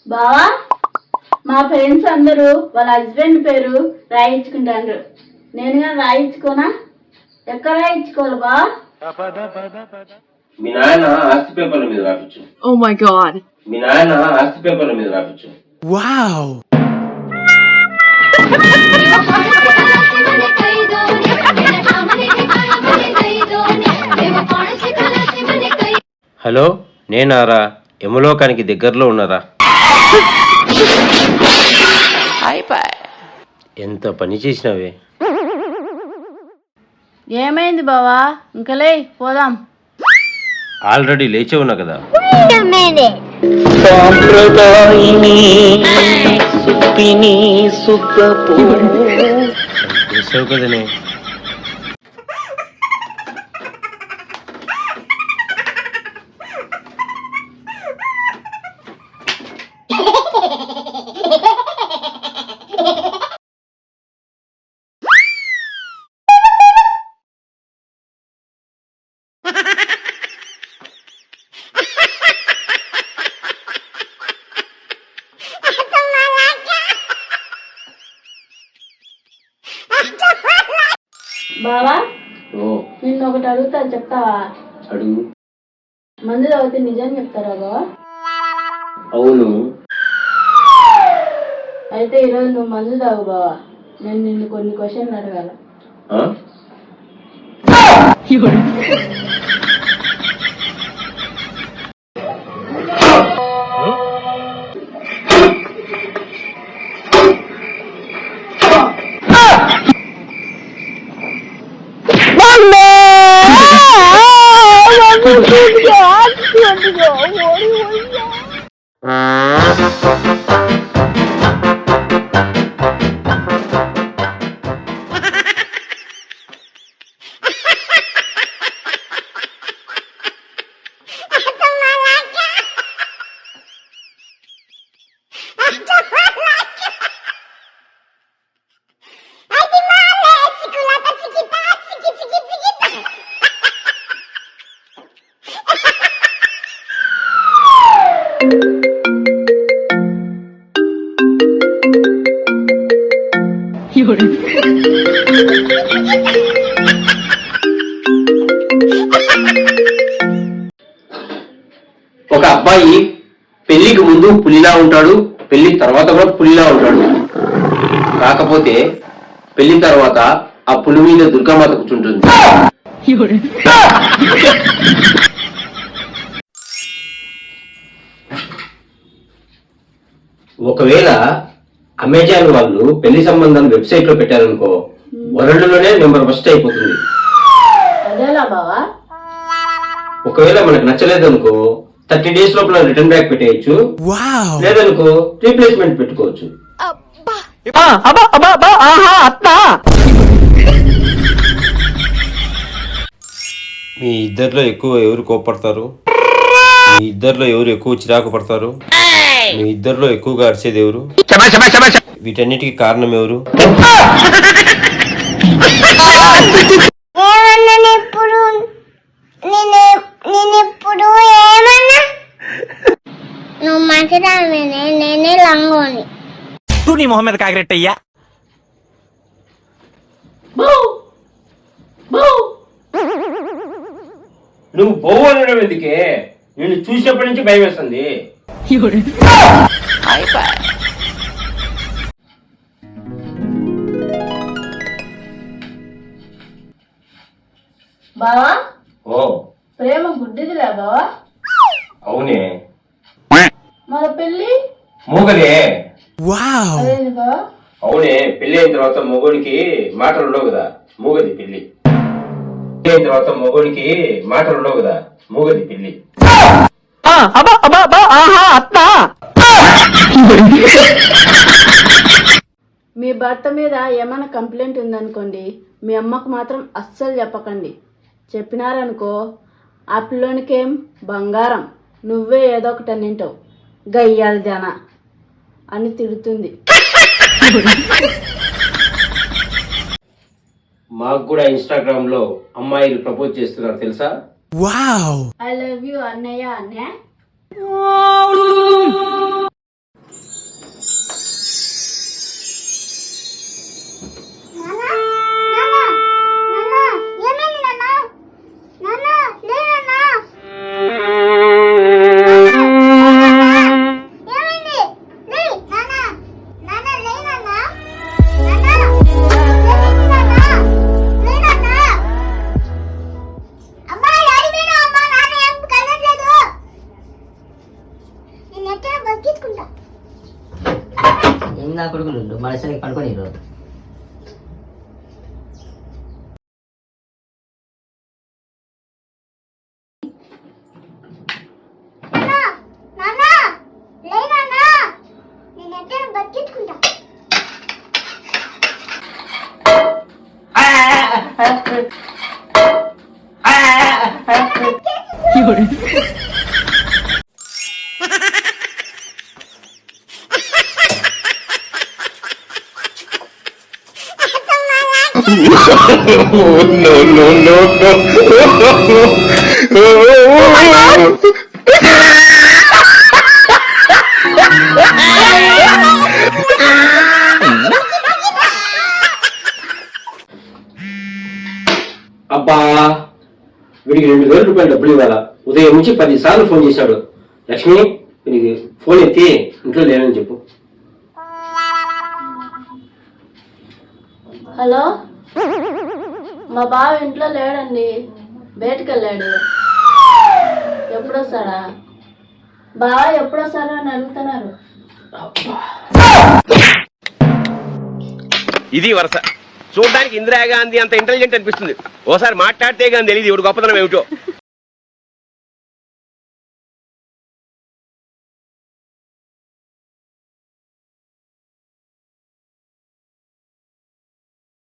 బావా మా ఫ్రెండ్స్ అందరూ వాళ్ళ హస్బెండ్ పేరు రాయించుకుంటారు. నేను కానీ రాయించుకోనా? ఎక్కడ రాయించుకోవాలి బావా? మీ నాయన ఆస్తి పేపర్ల మీద రాపించు. Oh my god. మీ నాయన ఆస్తి పేపర్ల మీద రాపించు. Wow. హలో, నేనారా? యమలోకానికి దగ్గరలో ఉన్నారా? ఎంత పని చేసినావే. ఏమైంది బావా? ఇంకలే పోదాం. ఆల్రెడీ లేచే ఉన్నా కదా. చేసావు కదనే. బావా ఓ, నిన్ను ఒకటి అడుగుతా, చెప్తావా? అడుగు. మందు తాగితే నిజం చెప్తారా బావా? అవును. అయితే ఈరోజు నువ్వు మందు తాగు బావా. నేను నిన్ను కొన్ని క్వశ్చన్లు అడగాల. ఆ? ఒక అబ్బాయి పెళ్లికి ముందు పులిలా ఉంటాడు, పెళ్లి తర్వాత కూడా పులిలా ఉంటాడు. కాకపోతే పెళ్లి తర్వాత ఆ పులి మీద దుర్గామాత కూర్చుంటుంది. ఒకవేళ అమెజాన్ వాళ్ళు పెళ్లి సంబంధాలు వెబ్సైట్ లో పెట్టారనుకో, వరల్డ్ లోనే నెంబర్ ఫస్ట్ అయిపోతుంది. అదేలా బావా? ఒకవేళ మనకు నచ్చలేదనుకో 30 days లోపల రిటర్న్ బ్యాక్ పెట్టేయచ్చు. లేదనుకో రీప్లేస్మెంట్ పెట్టుకోవచ్చు. మీ ఇద్దరిలో ఎక్కువ ఎవరు కోపడతారు? మీ ఇద్దరిలో ఎవరు ఎక్కువ చిరాకు పడతారు? మీ ఇద్దరిలో ఎక్కువగా అరిచేది ఎవరు? వీటన్నిటికీ కారణం ఎవరు? నువ్వు మంచిదానినే, నేనే లంగోని. నీ మొహం మీద కాకిరెట్టయ్యా. నువ్వు బోవు అనడం ఎందుకే? నేను చూసినప్పటి నుంచి భయం వేస్తుంది. బావా ఓ, ప్రేమ గుడ్డిదిలే బావా. అవునే. మన పెళ్ళి మూగదే. అదేంది బావా? అవునే, పెళ్లి అయిన తర్వాత మొగోడికి మాటలు ఉండవు కదా, మూగది పెళ్లి. పెళ్లి అయిన తర్వాత మొగోడికి మాటలు ఉండవు కదా, మూగది పెళ్లి. మీ భర్త మీద ఏమైనా కంప్లైంట్ ఉందనుకోండి, మీ అమ్మకు మాత్రం అస్సలు చెప్పకండి. చెప్పినారనుకో ఆ పిల్లోనికేం బంగారం, నువ్వే ఏదో ఒకటి అన్నింటావు, గయ్యాలి జన అని తిడుతుంది. మాకు కూడా ఇన్స్టాగ్రామ్ లో అమ్మాయిలు ప్రపోజ్ చేస్తున్నారు తెలుసా? ఐ లవ్ యూ అన్నయ్య. అన్నయ్య నా కొడుకులు మళ్ళీ పడుకొని రోజు అబ్బా వీడికి 2,000 రూపాయలు డబ్బులు ఇవ్వాలా. ఉదయం నుంచి 10 సార్లు ఫోన్ చేశాడు. లక్ష్మి వీడికి ఫోన్ ఎత్తి ఇంట్లో లేనని చెప్పు. హలో, మా బావ ఇంట్లో లేడండి, బయటకు వెళ్ళాడు. ఎప్పుడొస్తాడా? బావ ఎప్పుడొస్తారా అని అడుగుతున్నారు. ఇది వరుస చూడడానికి ఇందిరాగాంధీ అంత ఇంటెలిజెంట్ అనిపిస్తుంది. ఓసారి మాట్లాడితే కానీ తెలియదు ఇవిడు గొప్పతనం ఏమిటో.